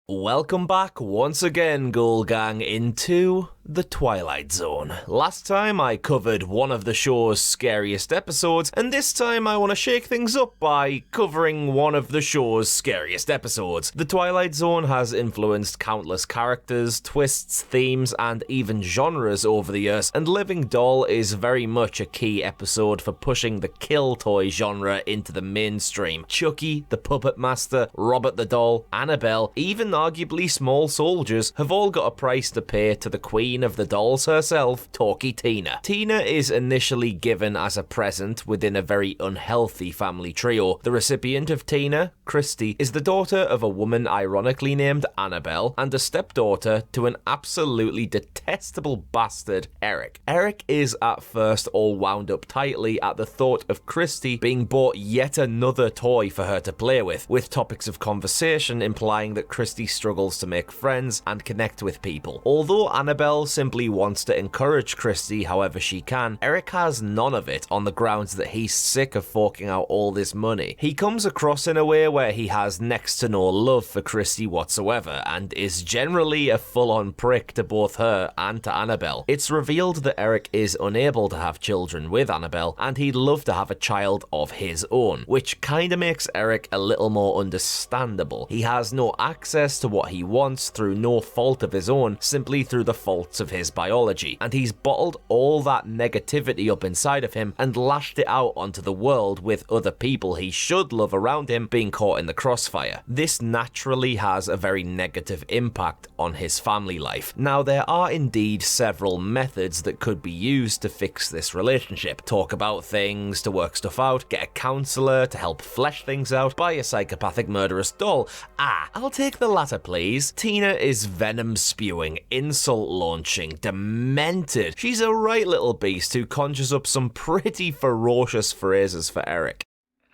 Welcome back once again, Ghoul Gang, into the Twilight Zone. Last time I covered one of the show's scariest episodes, and this time I want to shake things up by covering one of the show's scariest episodes. The Twilight Zone has influenced countless characters, twists, themes, and even genres over the years, and Living Doll is very much a key episode for pushing the kill toy genre into the mainstream. Chucky, the Puppet Master, Robert the Doll, Annabelle, even arguably small soldiers have all got a price to pay to the queen of the dolls herself, Talky Tina. Tina is initially given as a present within a very unhealthy family trio. The recipient of Tina, Christy, is the daughter of a woman ironically named Annabelle and a stepdaughter to an absolutely detestable bastard, Eric. Eric is at first all wound up tightly at the thought of Christy being bought yet another toy for her to play with topics of conversation implying that Christy struggles to make friends and connect with people. Although Annabelle simply wants to encourage Christy however she can, Eric has none of it on the grounds that he's sick of forking out all this money. He comes across in a way where he has next to no love for Christy whatsoever and is generally a full-on prick to both her and to Annabelle. It's revealed that Eric is unable to have children with Annabelle and he'd love to have a child of his own, which kinda makes Eric a little more understandable. He has no access to what he wants through no fault of his own, simply through the faults of his biology, and he's bottled all that negativity up inside of him and lashed it out onto the world with other people he should love around him being caught in the crossfire. This naturally has a very negative impact on his family life. Now, there are indeed several methods that could be used to fix this relationship. Talk about things, to work stuff out, get a counselor to help flesh things out, buy a psychopathic murderous doll. I'll take the latter, please. Tina is venom-spewing, insult-launching, demented. She's a right little beast who conjures up some pretty ferocious phrases for Eric.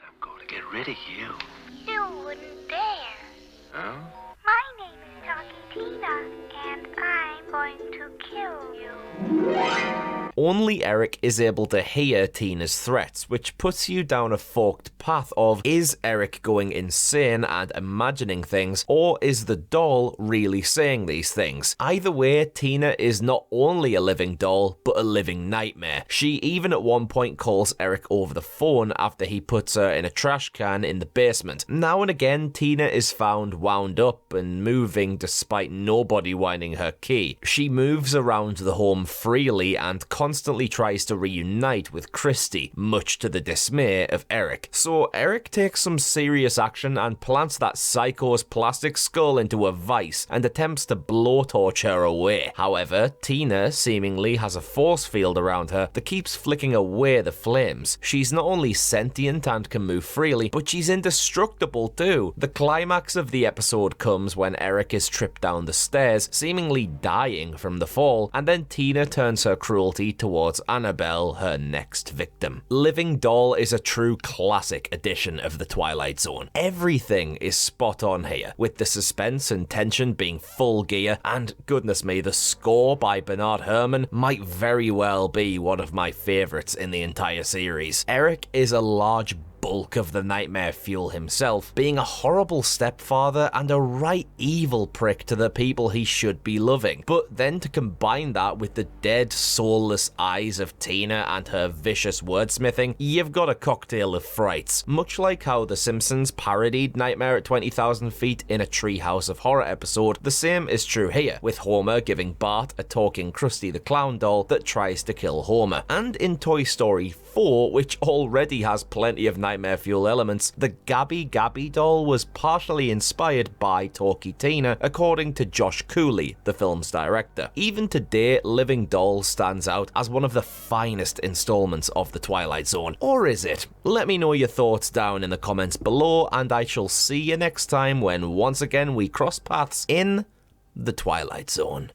I'm going to get rid of you. You wouldn't dare. Huh? My name is Talky Tina, and I'm going to kill you. Only Eric is able to hear Tina's threats, which puts you down a forked path of, is Eric going insane and imagining things, or is the doll really saying these things? Either way, Tina is not only a living doll, but a living nightmare. She even at one point calls Eric over the phone after he puts her in a trash can in the basement. Now and again, Tina is found wound up and moving despite nobody winding her key. She moves around the home freely and constantly tries to reunite with Christy, much to the dismay of Eric. So Eric takes some serious action and plants that psycho's plastic skull into a vice and attempts to blowtorch her away. However, Tina seemingly has a force field around her that keeps flicking away the flames. She's not only sentient and can move freely, but she's indestructible too. The climax of the episode comes when Eric is tripped down the stairs, seemingly dying from the fall, and then Tina turns her cruelty towards Annabelle, her next victim. Living Doll is a true classic edition of the Twilight Zone. Everything is spot on here, with the suspense and tension being full gear, and goodness me, the score by Bernard Herrmann might very well be one of my favourites in the entire series. Eric is a large bulk of the nightmare fuel himself, being a horrible stepfather and a right evil prick to the people he should be loving. But then to combine that with the dead, soulless eyes of Tina and her vicious wordsmithing, you've got a cocktail of frights. Much like how The Simpsons parodied Nightmare at 20,000 Feet in a Treehouse of Horror episode, the same is true here, with Homer giving Bart a talking Krusty the Clown doll that tries to kill Homer. And in Toy Story 4, which already has plenty of nightmare fuel elements, the Gabby Gabby doll was partially inspired by Talky Tina, according to Josh Cooley, the film's director. Even today, Living Doll stands out as one of the finest installments of the Twilight Zone. Or is it? Let me know your thoughts down in the comments below, and I shall see you next time when once again we cross paths in the Twilight Zone.